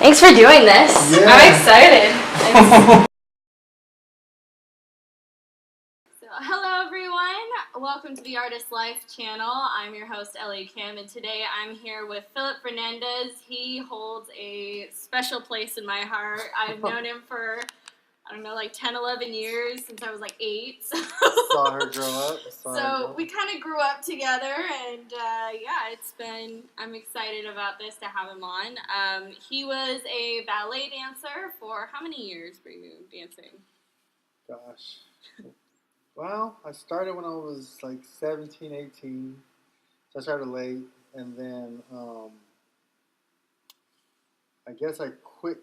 Thanks for doing this. Yeah. I'm excited. So, hello everyone. Welcome to the Artist Life channel. I'm your host Ellie Kim, and today I'm here with Phillip Fernandez. He holds a special place in my heart. I've known him for, I don't know, like 10, 11 years, since I was like 8. So. Saw her grow up. So we kind of grew up together, and yeah, I'm excited about this to have him on. He was a ballet dancer for how many years were you dancing? Gosh. Well, I started when I was like 17, 18. So I started late, and then I guess I quit.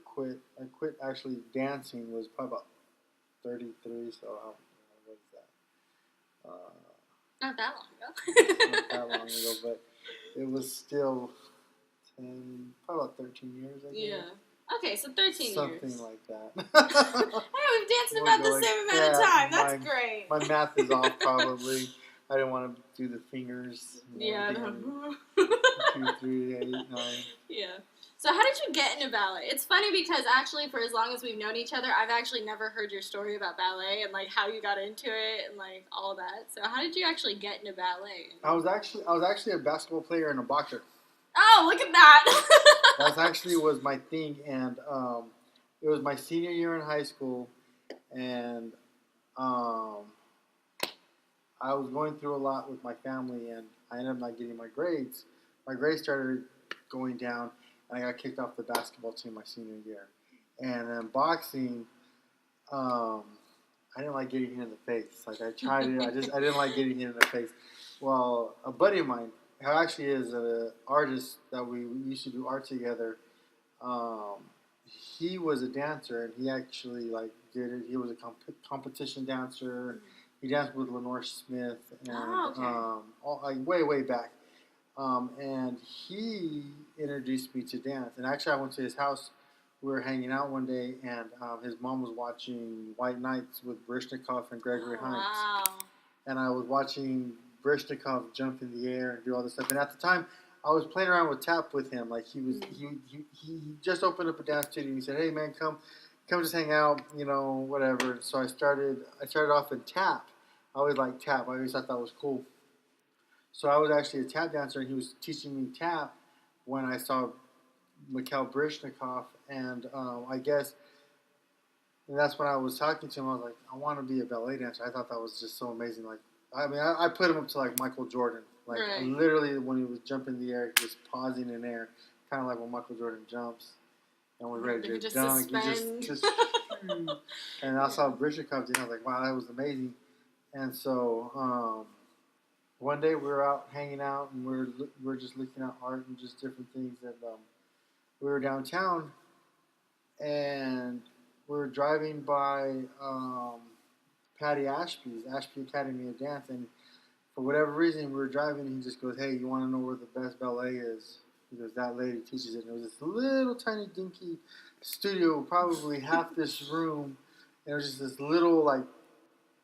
I quit actually dancing was probably about 33, so what is that? Not that long ago. Not that long ago, but it was still 10, probably about 13 years, I guess. Yeah. Okay, so 13 years. Something like that. Hey, we've danced about the same amount of time. That's great. My math is off, probably. I didn't want to do the fingers. Yeah. 2, 3, 8, 9. Yeah. So how did you get into ballet? It's funny because actually for as long as we've known each other, I've actually never heard your story about ballet and like how you got into it and like all that. So how did you actually get into ballet? I was actually a basketball player and a boxer. Oh, look at that. That actually was my thing, and it was my senior year in high school, and I was going through a lot with my family, and I ended up not getting my grades. My grades started going down, and I got kicked off the basketball team my senior year. And then boxing, I didn't like getting hit in the face. Like I tried it, I didn't like getting hit in the face. Well, a buddy of mine, who actually is an artist that we used to do art together, he was a dancer, and he actually like did it. He was a competition dancer. He danced with Lenore Smith, and way back. And he introduced me to dance. And actually, I went to his house. We were hanging out one day, and his mom was watching White Nights with Baryshnikov and Gregory Hines. Wow. And I was watching Baryshnikov jump in the air and do all this stuff. And at the time, I was playing around with tap with him. Like he just opened up a dance studio. And he said, "Hey man, come just hang out, whatever." So I started off in tap. I always liked tap. I always thought that was cool. So I was actually a tap dancer, and he was teaching me tap when I saw Mikhail Baryshnikov, and I guess that's when I was talking to him. I was like, I want to be a ballet dancer. I thought that was just so amazing. Like, I mean, I put him up to like Michael Jordan. Like, right. Literally, when he was jumping in the air, he was pausing in air, kind of like when Michael Jordan jumps, and we're ready to dunk. He just and I saw Baryshnikov, and I was like, wow, that was amazing. And so one day we were out hanging out, and we were just looking at art and just different things. And we were downtown, and we were driving by Patty Ashby's Ashby Academy of Dance, and for whatever reason we were driving, and he just goes, "Hey, you want to know where the best ballet is?" He goes, "That lady teaches it." And it was this little tiny dinky studio, probably half this room, and it was just this little like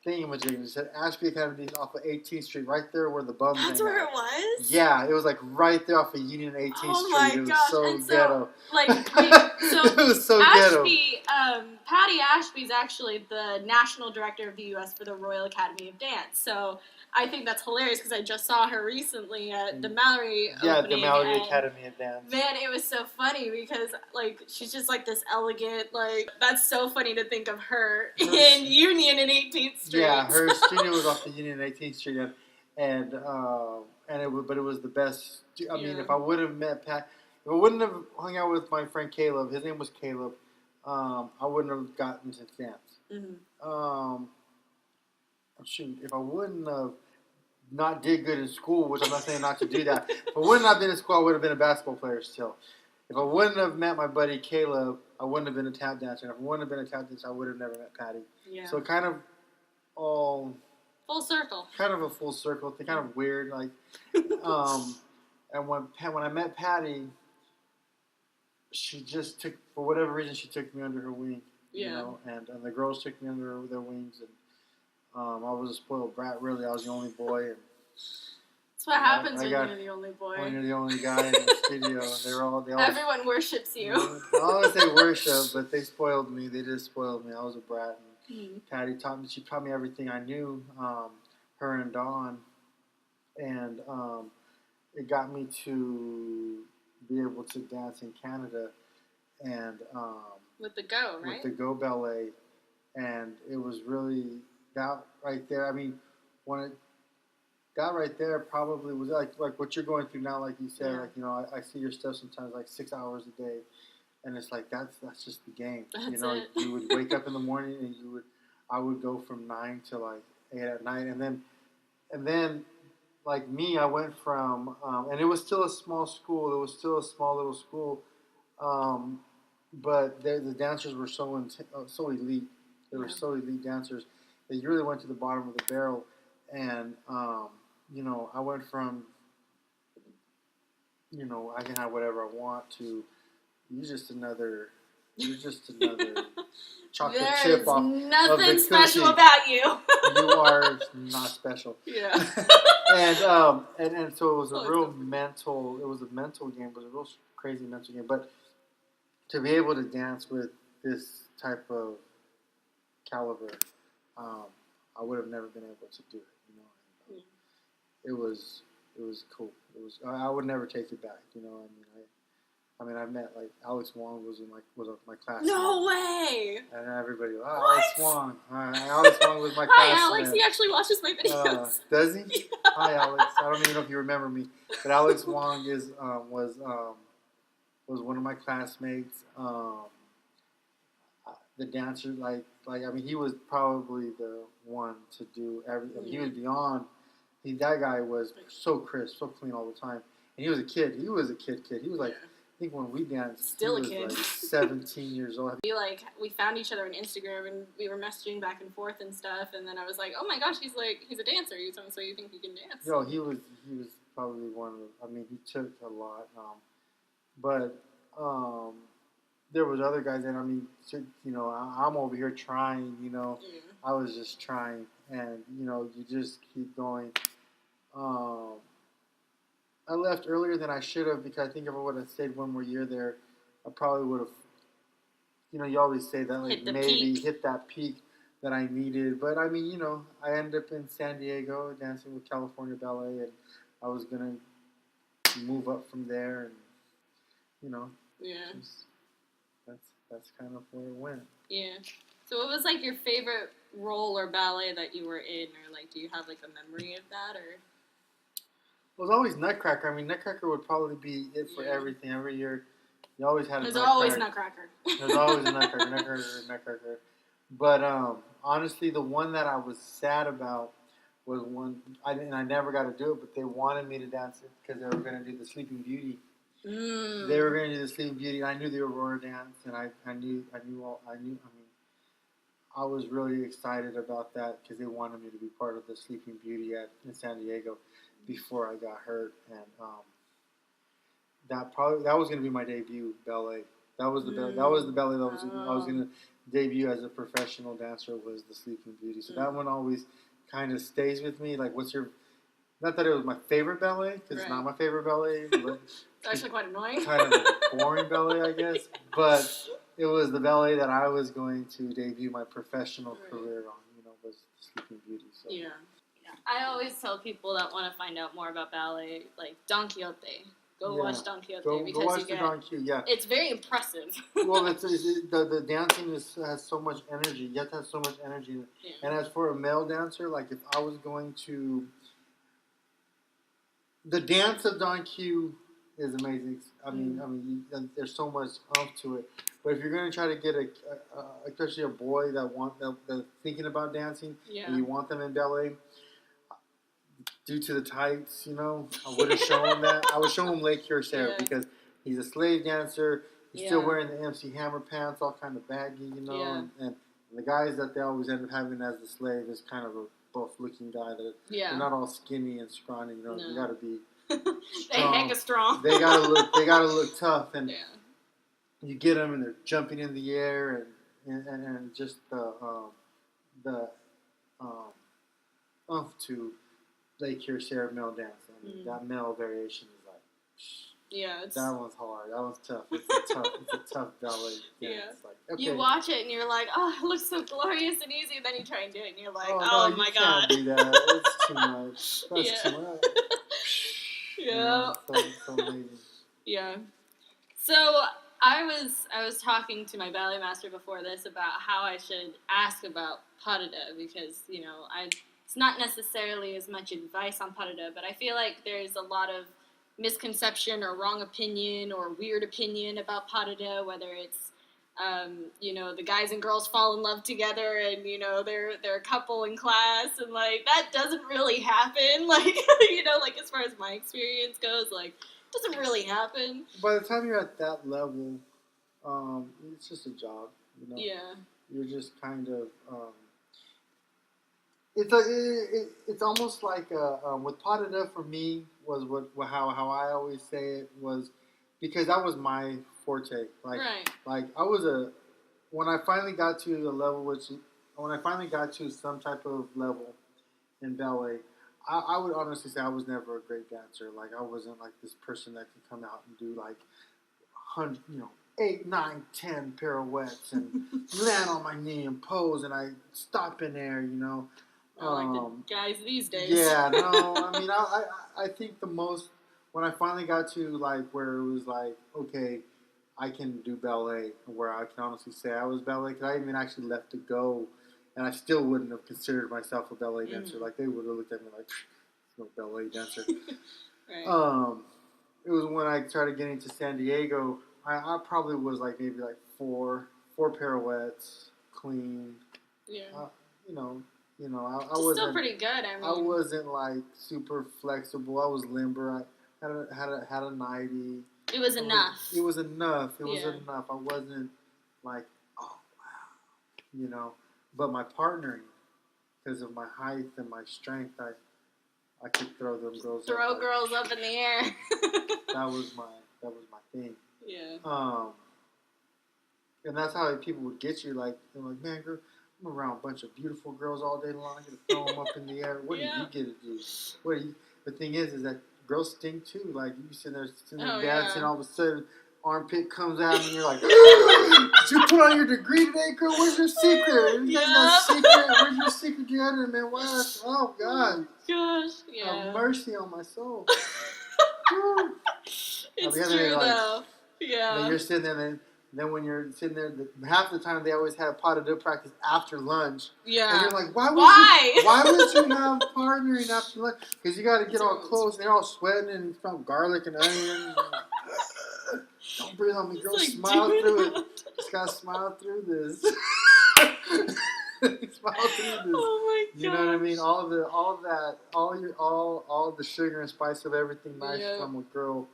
thingamajig. It said Ashby Academy off of 18th Street, right there where the bums. That's where it was? Yeah, it was like right there off of Union 18th Street. Oh my It was gosh. so ghetto. It was so Ashby, Patty Ashby's actually the national director of the U.S. for the Royal Academy of Dance. So I think that's hilarious because I just saw her recently at the Mallory opening. Yeah, the Mallory Academy of Dance. Man, it was so funny because, like, she's just, like, this elegant, like, that's so funny to think of her in Union and 18th Street. Yeah, her studio was off the Union and 18th Street, and it was the best. I mean, if I would have met Pat, if I wouldn't have hung out with my friend Caleb, his name was Caleb, I wouldn't have gotten to dance. Mm-hmm. Shoot, if I wouldn't have not did good in school, which I'm not saying not to do that, if I wouldn't have been in school, I would have been a basketball player still. If I wouldn't have met my buddy Caleb, I wouldn't have been a tap dancer. And if I wouldn't have been a tap dancer, I would have never met Patty. Yeah. So kind of all full circle. Kind of a full circle thing, kind of weird. Like, and when I met Patty, she just took, for whatever reason, she took me under her wing. Yeah. And the girls took me under their wings, and I was a spoiled brat. Really, I was the only boy. And it's That's what happens when you're the only boy. When you're the only guy in the studio. They all Everyone worships you. I don't want to say worship, but they spoiled me. They just spoiled me. I was a brat. And Patty taught me. She taught me everything I knew. Her and Dawn, and it got me to be able to dance in Canada, and with the Go, right? With the Go Ballet, and it was really that right there. I mean, that right there probably was like what you're going through now, like you said. Yeah. Like, you know, I see your stuff sometimes like 6 hours a day, and it's like that's just the game. That's you know, it. You would wake up in the morning and I would go from 9 to like 8 at night, and then like me, I went from and it was still a small school. It was still a small little school, but the dancers were so elite. They were so elite dancers that you really went to the bottom of the barrel, and you know, I went from, you know, I can have whatever I want to you're just another chocolate chip off nothing of the special cookie. about you. You are not special. Yeah. and so it was a real mental. It was a mental game. It was a real crazy mental game. But to be able to dance with this type of caliber, I would have never been able to do it. You know, it was cool. It was. I would never take it back. You know, I mean, I met like Alex Wong was my classmate. No way! And everybody, Alex Wong. Alex Wong was my classmate. Hi, Alex. He actually watches my videos. Does he? Yeah. Hi, Alex. I don't even know if you remember me, but Alex Wong was one of my classmates. The dancer, like I mean, he was probably the one to do everything. He was beyond. That guy was so crisp, so clean all the time. And he was a kid. He was a kid. He was like. I think when we danced, still he a kid. Was like 17 years old. We found each other on Instagram and we were messaging back and forth and stuff. And then I was like, oh my gosh, he's a dancer. So you think he can dance? No, he was probably one of. I mean, he took a lot. But there was other guys, and I mean, you know, I'm over here trying. You know, I was just trying, and you know, you just keep going. I left earlier than I should have because I think if I would have stayed one more year there, I probably would have. You know, you always say that like maybe hit that peak that I needed, but I mean, you know, I ended up in San Diego dancing with California Ballet, and I was gonna move up from there, and you know, that's kind of where it went. Yeah. So, what was like your favorite role or ballet that you were in, or like, do you have like a memory of that, or? It was always Nutcracker. I mean, Nutcracker would probably be it for everything. Every year, you always had a Nutcracker. There's always Nutcracker. There's always a Nutcracker. But honestly, the one that I was sad about was one, I never got to do it, but they wanted me to dance it because they were going to do the Sleeping Beauty. They were going to do the Sleeping Beauty, and I knew the Aurora dance, and I was really excited about that because they wanted me to be part of the Sleeping Beauty in San Diego before I got hurt, and that was going to be my debut ballet. That was the ballet that I was going to debut as a professional dancer, was the Sleeping Beauty. So that one always kind of stays with me. Like, not that it was my favorite ballet, because it's not my favorite ballet. But it's actually quite annoying. Kind of a boring ballet, I guess. But it was the ballet that I was going to debut my professional career on. You know, was the Sleeping Beauty. So. Yeah. I always tell people that want to find out more about ballet, like Don Quixote. Go watch Don Quixote because go watch the Don Quixote. Yeah, it's very impressive. Well, the dancing has so much energy. You have to have so much energy. Yeah. And as for a male dancer, like if I was going to, the dance of Don Q is amazing. I mean, there's so much oomph to it. But if you're going to try to get especially a boy that's thinking about dancing, and you want them in ballet. Due to the tights, you know, I would have shown that. I would show him Lake Kirchner because he's a slave dancer. He's still wearing the MC Hammer pants, all kind of baggy, you know. And the guys that they always end up having as the slave is kind of a buff-looking guy. They're not all skinny and scrawny. You know, you got to be strong. They hang strong. They gotta look tough, and you get them, and they're jumping in the air, and just the oomph to Lake Kirchner male dance. that male variation is like, yeah, that one's hard. That one's tough. It's a tough ballet. Yeah. It's like, okay. You watch it and you're like, oh, it looks so glorious and easy. And then you try and do it and you're like, oh no, my you God. can't do that. It's too much. That's too much. Yeah. So amazing. Yeah. So I was talking to my ballet master before this about how I should ask about pas de deux because, it's not necessarily as much advice on pas de deux, but I feel like there's a lot of misconception or wrong opinion or weird opinion about pas de deux, whether it's the guys and girls fall in love together and they're a couple in class and like that doesn't really happen, like like as far as my experience goes, like it doesn't really happen. By the time you're at that level, it's just a job, Yeah. You're just kind of it's almost like with pas de deux for me was how I always say it was because that was my forte. Like right. like when I finally got to the level when I finally got to some type of level in ballet, I would honestly say I was never a great dancer. Like I wasn't like this person that could come out and do like 100, 8, 9, 10 pirouettes and land on my knee and pose and I stop in there, Like the guys these days. Yeah, no, I mean, I think the most, when I finally got to, like, where it was like, okay, I can do ballet, where I can honestly say I was ballet, because I even actually left to go, and I still wouldn't have considered myself a ballet dancer. Like, they would have looked at me like, no ballet dancer. Right. It was when I started getting to San Diego, I probably was, like, maybe, like, four pirouettes, clean. Yeah. I wasn't still pretty good. I wasn't like super flexible. I was limber. I had a 90. It was enough. It was enough. It was enough. I wasn't like, oh wow, But my partnering, because of my height and my strength, I could throw them girls. Throw girls up in the air. that was my thing. Yeah. And that's how people would get you. Like they're like, man, girl. I'm around a bunch of beautiful girls all day long. I get to throw them up in the air. What do you get to do? The thing is that girls stink too. Like you sitting there dancing, all of a sudden armpit comes out, and you're like, "Did you put on your degree today, girl? Where's your secret? You guys got secret? Where's your secret deodorant, man? Wow, oh God, gosh, yeah. Have mercy on my soul." It's true though. Yeah. And you're sitting there, and then when you're sitting there, half the time they always have pas de deux practice after lunch. Yeah. And you're like, why would you have partnering after lunch? Because you got to get all close, and they're all sweating, and it's from garlic and onion. Don't breathe on me, girl. Like, smile through it. Just got to smile through this. Smile through this. Oh my God. You know what I mean? All the sugar and spice of everything nice from a girl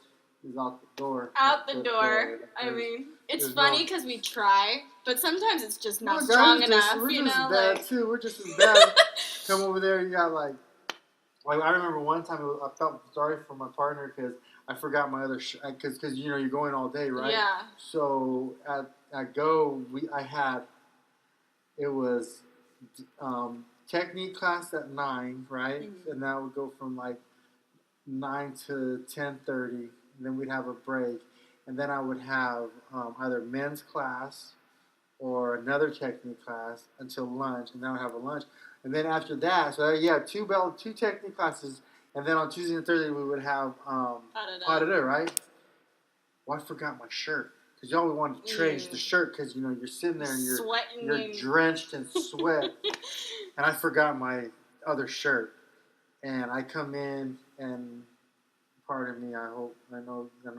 is out the door. Out the door. I mean, it's funny because we try, but sometimes it's just not strong enough. We're just as bad too. We're just as bad. Come over there, you got like I remember one time I felt sorry for my partner because I forgot my other because you're going all day, right? Yeah. So at Go it was technique class at 9, right? Mm-hmm. And that would go from like 9 to 10:30. And then we'd have a break, and then I would have either men's class or another technique class until lunch, and then I would have a lunch. And then after that, so two technique classes, and then on Tuesday and Thursday we would have pas de deux, right? Well, I forgot my shirt because y'all wanted to change the shirt because you're sitting there and you're drenched in sweat, and I forgot my other shirt, and I come in and. Pardon me, I know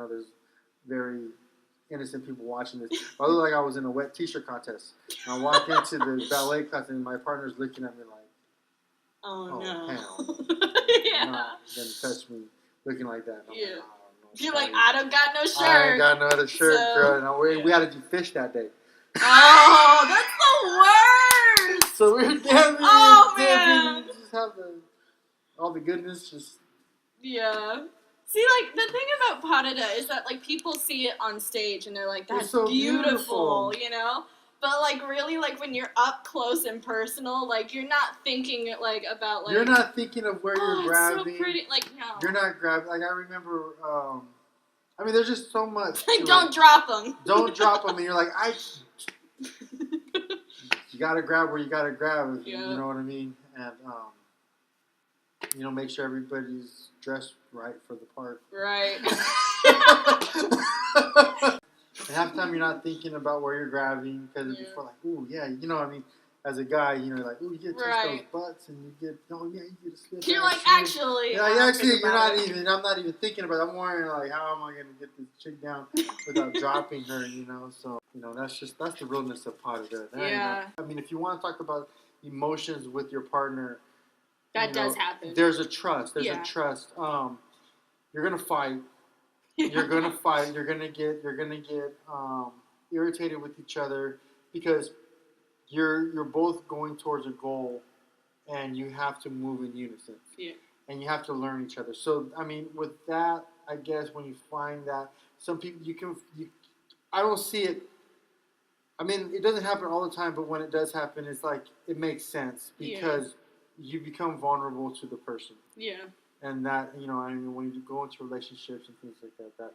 there's very innocent people watching this. I look like I was in a wet t-shirt contest. And I walk into the ballet class and my partner's looking at me like, oh no. Hell. Yeah. Not gonna touch me looking like that. Yeah. Like, you're like, I don't got no shirt. I ain't got no other shirt, girl. And we had to do fish that day. Oh, that's the worst. So we were dancing. Oh, man. Just have all the goodness just. Yeah. See, like, the thing about pas de deux is that, like, people see it on stage and they're like, that's so beautiful, But, like, really, like, when you're up close and personal, like, you're not thinking, like, about, like... You're not thinking of where you're grabbing. It's so pretty. Like, no. You're not grabbing. Like, I remember, I mean, there's just so much. Like, don't drop them. Don't drop them. And you're like, you got to grab where you got to grab. You know what I mean? And, make sure everybody's dressed right for the part. Right. And half the time you're not thinking about where you're grabbing because before, like, ooh, yeah, you know what I mean? As a guy, you're like, ooh, you get to touch those butts and you get, you get a slip. You're like, actually. Yeah, you're not even, I'm not even thinking about it. I'm worrying, like, how am I going to get this chick down without dropping her, So, that's the realness of potted. Yeah. I mean, if you want to talk about emotions with your partner, that does happen. There's a trust. There's a trust. You're going to fight. You're gonna fight. You're gonna get irritated with each other because you're both going towards a goal, and you have to move in unison. Yeah. And you have to learn each other. So I mean, with that, I guess when you find that some people I don't see it. I mean, it doesn't happen all the time, but when it does happen, it's like it makes sense because you become vulnerable to the person. Yeah. And that, I mean, when you go into relationships and things like that,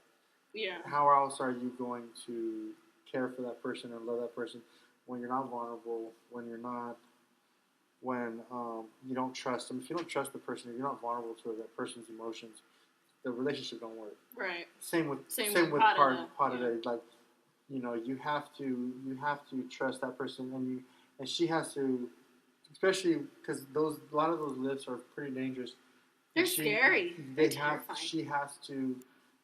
how else are you going to care for that person and love that person when you're not vulnerable, when you don't trust them? If you don't trust the person, if you're not vulnerable to that person's emotions, the relationship don't work. Right. Same with potted. Like, you have to trust that person, and she has to, especially because a lot of those lips are pretty dangerous. They're scary. She has to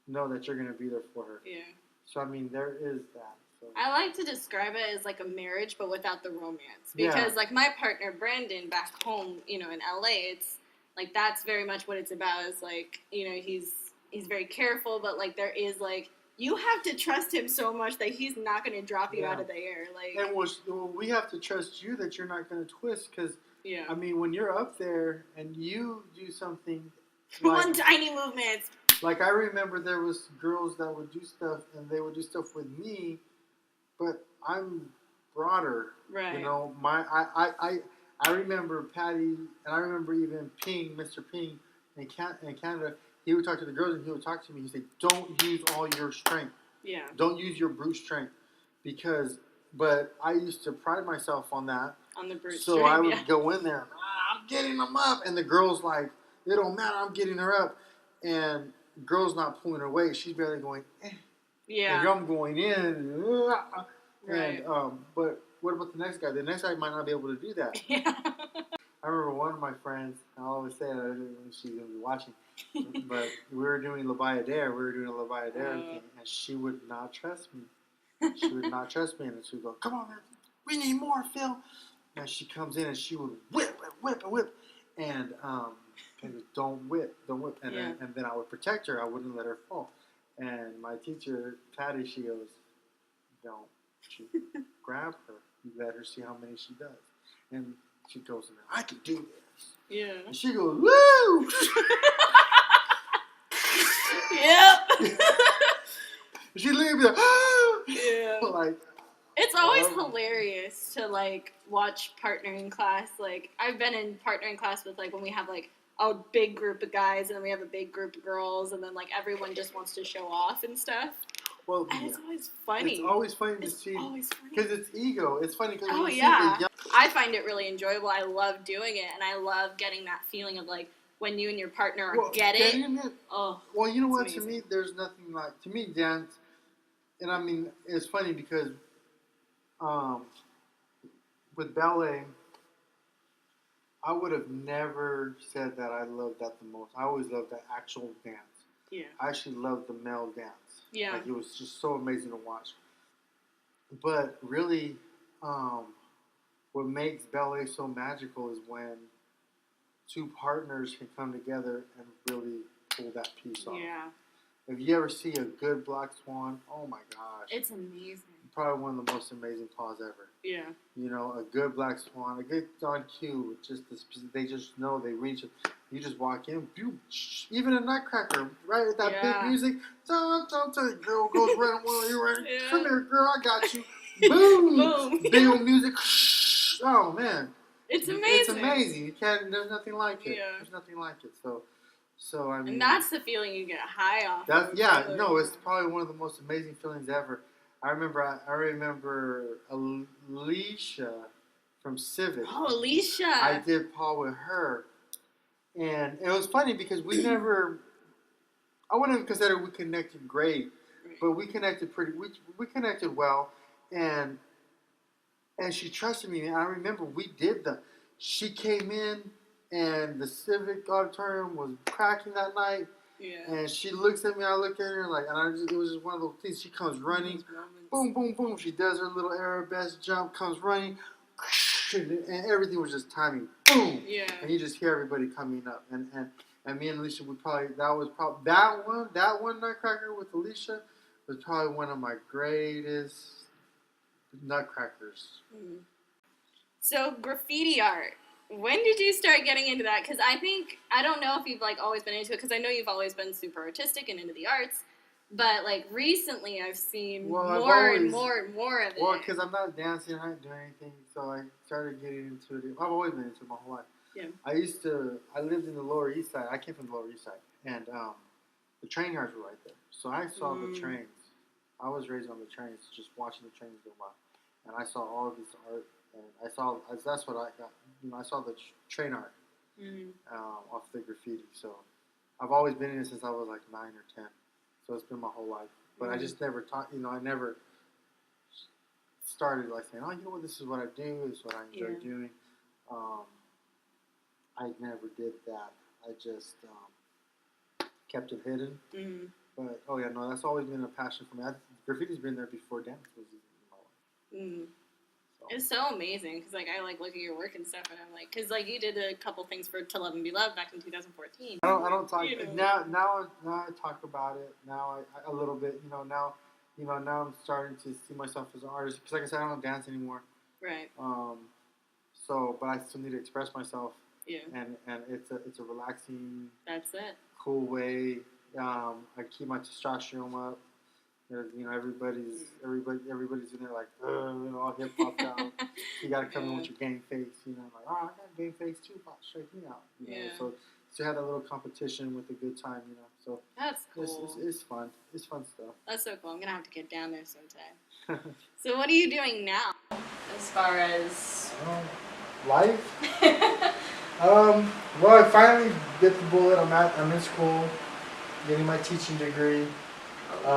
know that you're going to be there for her. Yeah. So, I mean, there is that. So. I like to describe it as like a marriage, but without the romance. Because, like, my partner, Brandon, back home, in LA, it's, like, that's very much what it's about. Is like, he's very careful, but, like, there is, like, you have to trust him so much that he's not going to drop you out of the air. Like, and we have to trust you that you're not going to twist, because yeah. I mean, when you're up there and you do something, one tiny movement. Like, I remember there was girls that would do stuff, and they would do stuff with me, but I'm broader. Right. I remember Patty, and I remember even Mr. Ping in Canada. He would talk to the girls, and he would talk to me. He'd say, "Don't use all your strength. Yeah. Don't use your brute strength," but I used to pride myself on that. On the brute So strength, I would go in there, I'm getting them up. And the girl's like, it don't matter, I'm getting her up. And the girl's not pulling her weight. She's barely going, eh. Yeah. And I'm going in. Right. And, but what about the next guy? The next guy might not be able to do that. Yeah. I remember one of my friends, I always say that she's going to be watching, but we were doing La Bayadere. Thing, and she would not trust me. She would not trust me. And she would go, come on, man. We need more, Phil. And she comes in and she would whip. And don't whip. And then I would protect her. I wouldn't let her fall. And my teacher, Patty, she goes, don't you grab her. You let her see how many she does. And she goes, I can do this. Yeah. And she goes, woo! Yep. She looked at me like, ah! Yeah. Like, it's always hilarious to, like, watch partnering class. Like, I've been in partnering class with, like, when we have, like, a big group of guys and then we have a big group of girls and then, like, everyone just wants to show off and stuff. Well, and it's always funny. It's always funny to see. Because it's ego. It's funny because I find it really enjoyable. I love doing it, and I love getting that feeling of, like, when you and your partner get it. Oh, well, you know what? amazing. To me, there's nothing like, to me, dance, and I mean, it's funny because with ballet, I would have never said that I loved that the most. I always loved the actual dance. Yeah. I actually loved the male dance. Yeah. Like, it was just so amazing to watch. But really, what makes ballet so magical is when two partners can come together and really pull that piece off. Yeah. If you ever see a good black swan, oh my gosh. It's amazing. Probably one of the most amazing paws ever. Yeah. You know, a good black swan, a good on cue, they just know they reach it. You just walk in, even a nutcracker, right? With that big music, girl goes right on, you're right. Come here, girl, I got you. boom, Boom. big old music. Oh man, it's amazing. It's amazing. You can't. There's nothing like it. Yeah. There's nothing like it. So I mean. And that's the feeling you get high off. That's no. It's probably one of the most amazing feelings ever. I remember Alicia from Civic. Oh, Alicia. I did Paul with her, and it was funny because we never. I wouldn't consider we connected great, but we connected we connected well, and she trusted me. And I remember we did she came in, and the Civic Auditorium was cracking that night. Yeah. And she looks at me, I look at her, like, and it was just one of those things. She comes running, boom, boom, boom. She does her little arabesque jump, comes running, and everything was just timing, boom. Yeah. And you just hear everybody coming up, and me and Alicia would probably that one Nutcracker with Alicia was probably one of my greatest Nutcrackers. Mm. So graffiti art. When did you start getting into that? Because I don't know if you've like always been into it. Because I know you've always been super artistic and into the arts, but like recently I've seen more and more of it. Well, because I'm not dancing, I'm not doing anything, so I started getting into it. I've always been into it my whole life. Yeah. I lived in the Lower East Side. I came from the Lower East Side, and the train yards were right there. So I saw the trains. I was raised on the trains, just watching the trains go by, and I saw all of this art. And that's what I got. I saw the train art off the graffiti. So I've always been in it since I was like 9 or 10. So it's been my whole life. But I just never taught. I never started like saying, "Oh, you know what? This is what I do. This is what I enjoy doing." I never did that. I just kept it hidden. Mm. But no, that's always been a passion for me. Graffiti's been there before dance was even in my life. Mm. It's so amazing because like I like look at your work and stuff and I'm like because like you did a couple things for To Love and Be Loved back in 2014. I don't talk now I talk about it now I a little bit now I'm starting to see myself as an artist because like I said I don't dance anymore. Right. So but I still need to express myself. Yeah. And it's a relaxing. That's it. Cool way. I keep my testosterone up. Everybody's in there like, all hip hop out. You gotta come in with your game face, like, oh, I got game face too, pop, straight me out. So to have that little competition with a good time, So that's cool. It's fun. It's fun stuff. That's so cool. I'm gonna have to get down there sometime. So what are you doing now? As far as life? Well, I finally bit the bullet. I'm in school, getting my teaching degree. I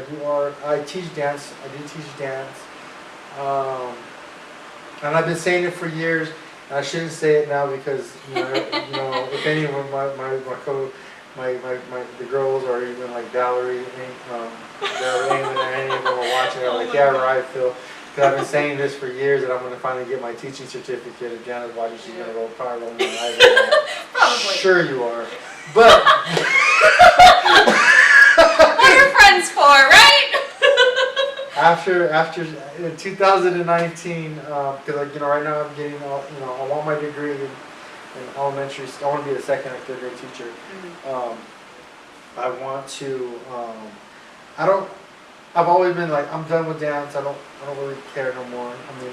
do art. I teach dance. I do teach dance. And I've been saying it for years. And I shouldn't say it now because if any of the girls or even like Valerie, any of them are watching, they're like, yeah, right, Phil. Because I've been saying this for years, and I'm going to finally get my teaching certificate. If Jana's watching, she's going to probably roll my eyes. Probably. Sure you are. But what are friends for, right? after 2019, because right now I'm getting I want my degree in elementary. I want to be a second or third grade teacher. Mm-hmm. I want to. I've always been like I'm done with dance. I don't really care no more. I mean,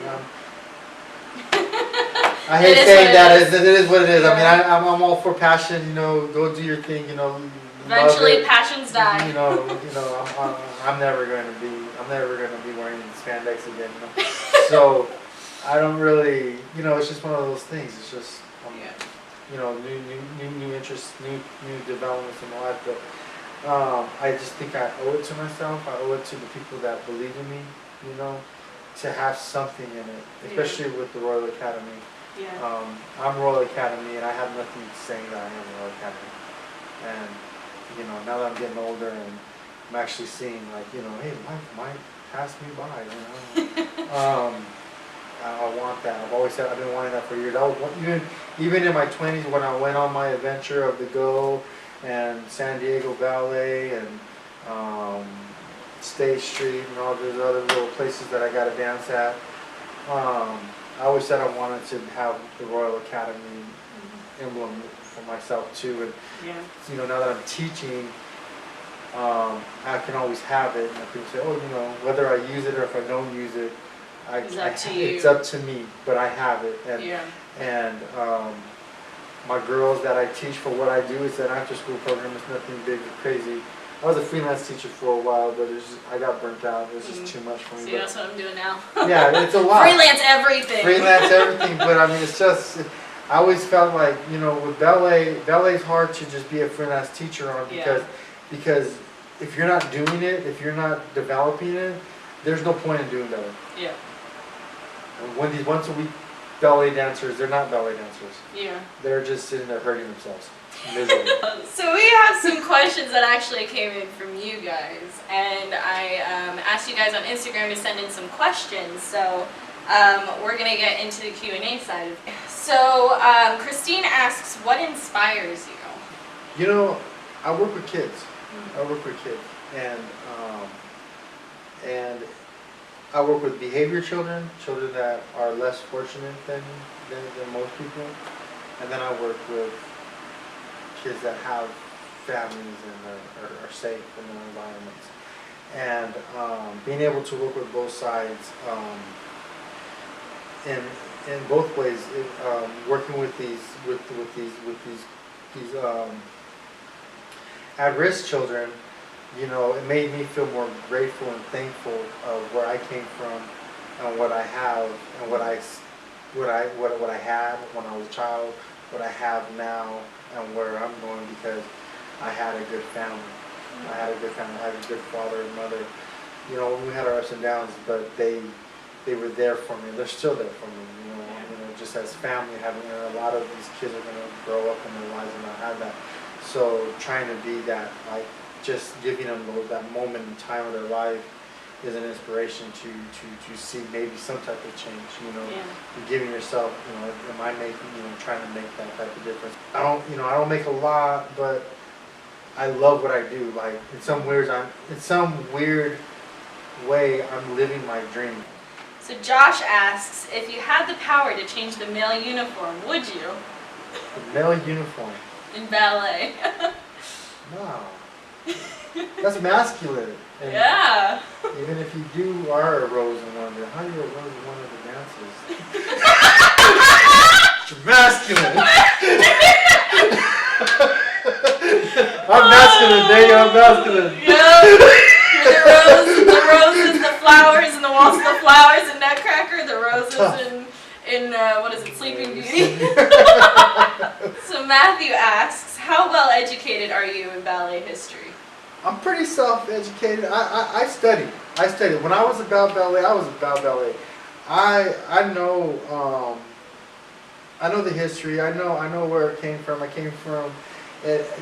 I hate saying that. It is what it is. Yeah. I mean, I'm all for passion. Go do your thing. Eventually, passions die. I'm never going to be wearing spandex again. So I don't really. It's just one of those things. It's just new interests, new developments in my life. But I just think I owe it to myself. I owe it to the people that believe in me. To have something in it, especially with the Royal Academy. Yeah. I'm Royal Academy, and I have nothing saying that I am Royal Academy. And now that I'm getting older, and I'm actually seeing like, hey, life might pass me by. I want that. I've always said I've been wanting that for years. Even in my 20s when I went on my adventure of the Go and San Diego Ballet and State Street and all those other little places that I got to dance at. I always said I wanted to have the Royal Academy emblem for myself too. And now that I'm teaching, I can always have it. And people say, oh, you know, whether I use it or if I don't use it, it's up to me. But I have it. And my girls that I teach for what I do, it's an after-school program. It's nothing big or crazy. I was a freelance teacher for a while, but I got burnt out. It was just too much for me. See, that's what I'm doing now. Yeah, it's a lot. Freelance everything. Freelance everything, but I mean, it's just, I always felt like, you know, with ballet's hard to just be a freelance teacher on because if you're not doing it, if you're not developing it, there's no point in doing ballet. Yeah. When these once a week ballet dancers, they're not ballet dancers. Yeah. They're just sitting there hurting themselves. So we have some questions that actually came in from you guys, and I asked you guys on Instagram to send in some questions. So we're gonna get into the Q&A side of it. So Christine asks, what inspires you? You know, I work with kids. I work with kids, and I work with behavior children that are less fortunate than most people, and then I work with kids that have families and are safe in their environments. And being able to work with both sides in both ways, working with these at-risk children, you know, it made me feel more grateful and thankful of where I came from and what I have and what I had when I was a child, what I have now, and where I'm going, because I had a good family. I had a good family. I had a good father and mother. You know, we had our ups and downs, but they were there for me. They're still there for me. You know, just as family, having a lot of these kids are going to grow up in their lives and not have that. So trying to be that, like, just giving them that moment in time of their life is an inspiration to see maybe some type of change. You know, you're giving yourself, you know, am I making, you know, trying to make that type of difference. I don't make a lot, but I love what I do. Like in some weird way, I'm living my dream. So Josh asks, if you had the power to change the male uniform, would you? The male uniform? In ballet. No. That's masculine. And yeah. Even if you are a rose in one of the, how are you a rose in one of the dances? It's masculine. I'm masculine, there you go, I'm masculine. Yeah. You're the roses, the flowers, and the waltz of the flowers, and Nutcracker, the roses in what is it, Sleeping Beauty? So Matthew asks, how well educated are you in ballet history? I'm pretty self-educated. I studied. When I was about ballet, I was about ballet. I know the history. I know where it came from. It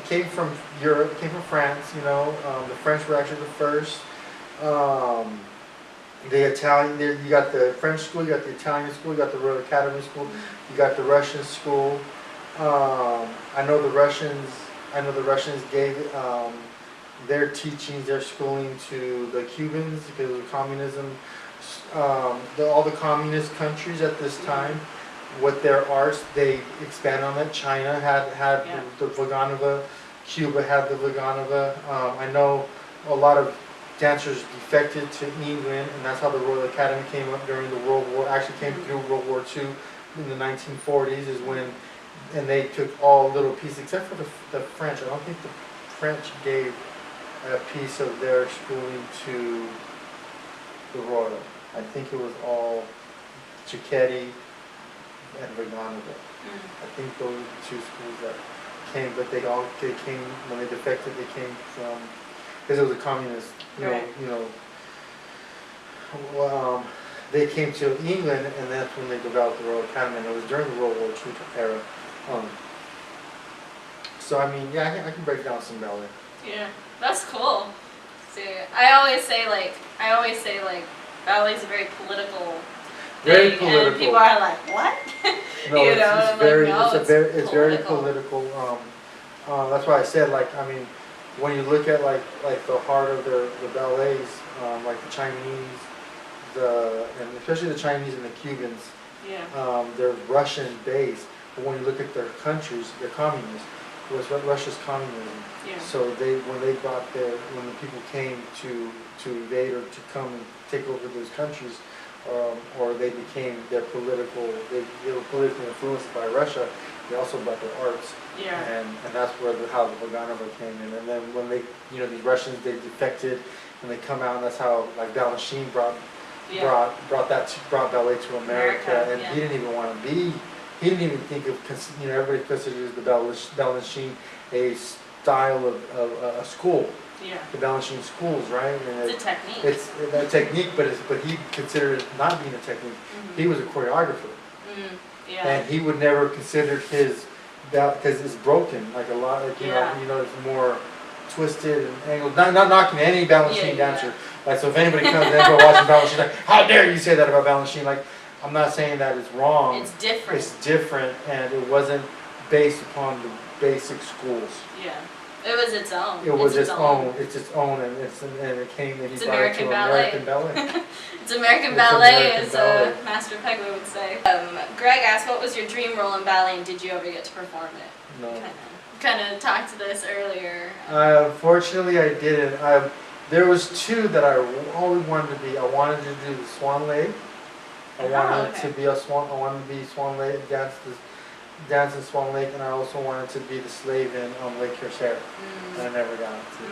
came from Europe. It came from France. You know, the French were actually the first. The Italian. You got the French school. You got the Italian school. You got the Royal Academy school. You got the Russian school. I know the Russians gave their teachings, their schooling to the Cubans because of communism. All the communist countries at this time, with their arts, they expanded on that. China had the Vaganova, Cuba had the Vaganova. I know a lot of dancers defected to England, and that's how the Royal Academy came up during the World War. Actually, came through World War II in the 1940s is when, and they took all little pieces except for the French. I don't think the French gave a piece of their schooling to the Royal. I think it was all Cicchetti and Vaganova. I think those were the two schools that came, but they came when they defected. They came from, because it was a communist. They came to England, and that's when they developed the Royal Academy. And it was during the World War II era. So I mean, yeah, I can break down some ballet. Yeah, that's cool. See, I always say ballet is a very political thing, and people are like, what? No, it's very political. That's why I said, like, I mean, when you look at like the heart of the ballets, like the Chinese, and especially the Chinese and the Cubans, they're Russian based. But when you look at their countries, they're communist. was Russia's communism. Yeah. So when the people came to invade or to come and take over those countries, or they became they were politically influenced by Russia, they also brought their arts. Yeah. And that's where how the Vaganova came in. And then when they, these Russians, they defected and they come out, and that's how like Balanchine brought ballet to America. And he didn't even want to be. He didn't even think of, everybody considers the Balanchine a style of a school. Yeah. The Balanchine schools, right? And it's a technique. It's a technique, but he considered it not being a technique. Mm-hmm. He was a choreographer. Mm-hmm. Yeah. And he would never consider his, because it's broken, like a lot, like, it's more twisted and angled. Not knocking any Balanchine dancer. Like, so if anybody comes in and watching Balanchine, like, how dare you say that about Balanchine? Like, I'm not saying that it's wrong. It's different. It's different, and it wasn't based upon the basic schools. Yeah. It was its own. It was its own. It's its own, and it came and he brought it to American Ballet. It's American Ballet, as Master Pegler would say. Greg asked, what was your dream role in ballet, and did you ever get to perform it? No. Kind of talked to this earlier. Unfortunately, I didn't. There was two that I always wanted to be. I wanted to do the Swan Lake. I wanted to be a swan. I wanted to be Swan Lake, dance in Swan Lake, and I also wanted to be the slave in Lake Corsair. And I never got to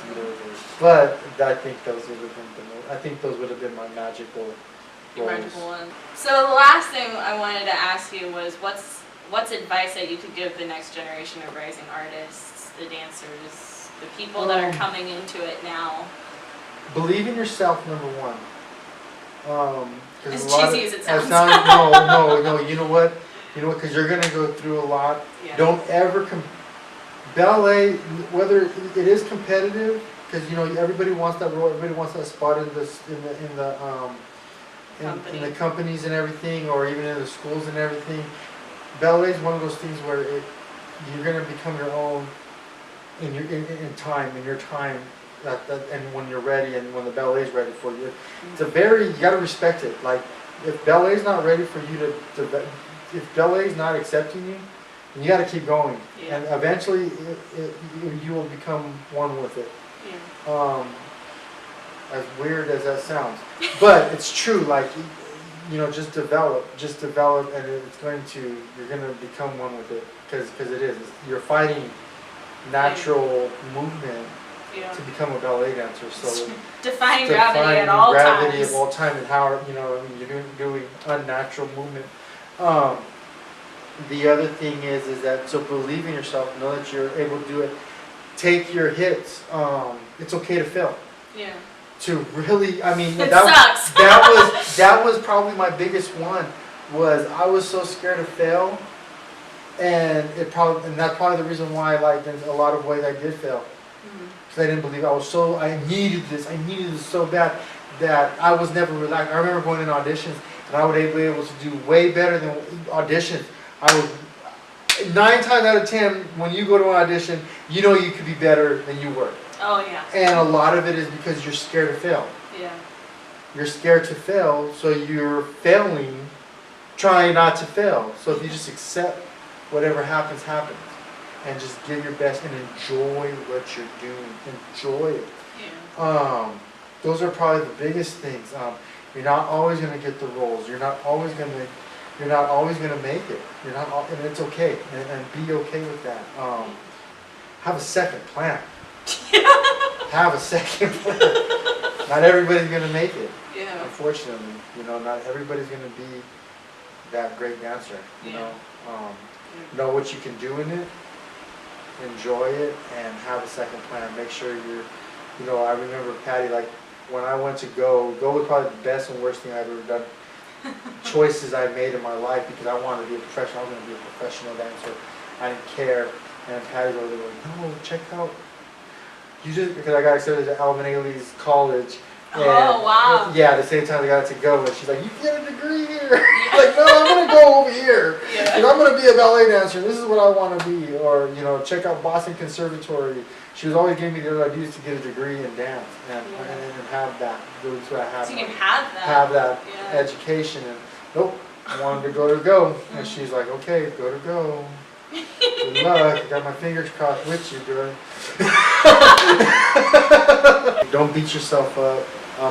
do those. But I think those would have been my magical roles. Magical one. So the last thing I wanted to ask you was, what's advice that you could give the next generation of rising artists, the dancers, the people that are coming into it now? Believe in yourself, number one. As cheesy as it sounds. No. You know what? Because you're going to go through a lot. Yeah. Don't ever ballet, whether it is competitive, because everybody wants that role, everybody wants that spot in the companies and everything, or even in the schools and everything. Ballet is one of those things where you're going to become your own in your time, and when you're ready, and when the ballet is ready for you. It's you got to respect it. Like, if ballet is not ready for you if ballet is not accepting you, then you got to keep going. Yeah. And eventually you will become one with it. Yeah. As weird as that sounds, but it's true. Like, just develop, and you're going to become one with it, because it is. You're fighting natural movement to become a ballet dancer. So defying gravity at all times. Gravity of all time, and how you're doing unnatural movement. The other thing is that, so believe in yourself, know that you're able to do it. Take your hits. It's okay to fail. Yeah. To really, sucks. that was probably my biggest one. Was I was so scared to fail, and that's probably the reason why, like, in a lot of ways I did fail. Because I didn't believe I needed this so bad that I was never relaxed. I remember going in auditions, and I would be able to do way better than auditions. I was 9 times out of 10, when you go to an audition, you could be better than you were. Oh yeah. And a lot of it is because you're scared to fail. Yeah. You're scared to fail, so you're failing, trying not to fail. So if you just accept whatever happens, and just give your best and enjoy what you're doing. Enjoy it. Yeah. Those are probably the biggest things. You're not always going to get the roles. You're not always going to make it. And it's okay. And be okay with that. Have a second plan. Have a second plan. Not everybody's going to make it. Yeah. Unfortunately, not everybody's going to be that great dancer. Know what you can do in it. Enjoy it, and have a second plan. Make sure I remember Patty, like, when I went to go was probably the best and worst thing I've ever done. Choices I made in my life, because I wanted to be a professional. I was going to be a professional dancer. I didn't care. And Patty was like, no, check out. Because I got accepted to Alvin Ailey's college. And wow. Yeah, the same time I got to go, and she's like, you get a degree here. Like, no, I'm going to go over here. Yeah. I'm going to be a ballet dancer. This is what I want to be. Or, check out Boston Conservatory. She was always giving me the other ideas to get a degree in dance and have that. That's what I have. So you can have that. Have that education. And nope, I wanted to go. And she's like, okay, go. Good luck. Got my fingers crossed with you, girl. Don't beat yourself up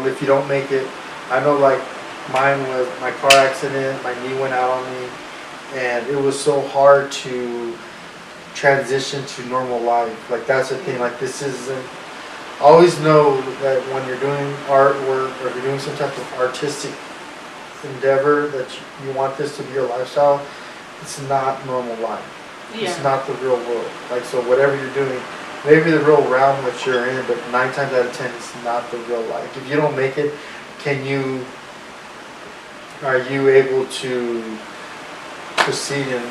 if you don't make it. I know, like, mine was my car accident. My knee went out on me, and it was so hard to transition to normal life. Like, that's the thing. Like, this isn't. Always know that when you're doing artwork or if you're doing some type of artistic endeavor that you want this to be your lifestyle, it's not normal life. Yeah. It's not the real world. Like, so whatever you're doing, maybe the real realm that you're in, but 9 times out of 10, it's not the real life. If you don't make it, are you able to proceed in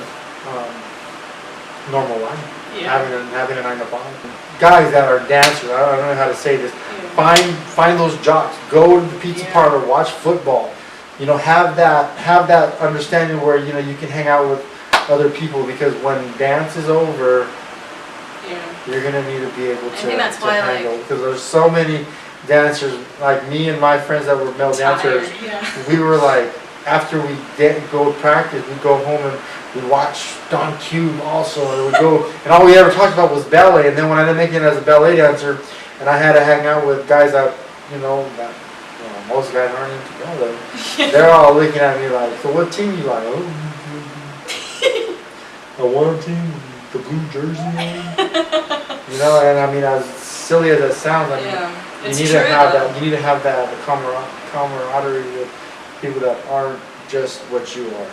normal life? Yeah. Having a 9 to 5. Guys that are dancers, I don't know how to say this. Find those jocks. Go to the pizza parlor. Watch football. You know, have that understanding where you know you can hang out with other people, because when dance is over, you're gonna need to be able to handle. Because there's so many dancers like me and my friends that were male dancers. We were like, after we go practice, we'd go home and we'd watch Don Q also, and we'd go, and all we ever talked about was ballet. And then when I didn't make it as a ballet dancer, and I had to hang out with guys that, that most guys aren't into ballet, they're all looking at me like, so what team you like? Oh, a one team, the blue jersey on. And I mean, as silly as that sounds, I mean, you need to have that camaraderie with people that aren't just what you are.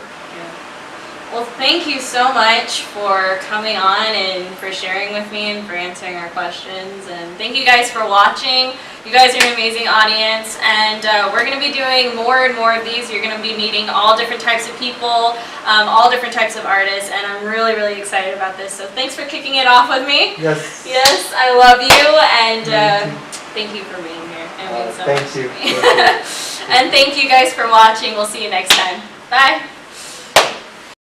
Well, thank you so much for coming on and for sharing with me and for answering our questions. And thank you guys for watching. You guys are an amazing audience, and we're going to be doing more and more of these. You're going to be meeting all different types of people, all different types of artists, and I'm really, really excited about this. So thanks for kicking it off with me. Yes. Yes, I love you, and thank you for being here. It means so much to me. And thank you guys for watching. We'll see you next time. Bye.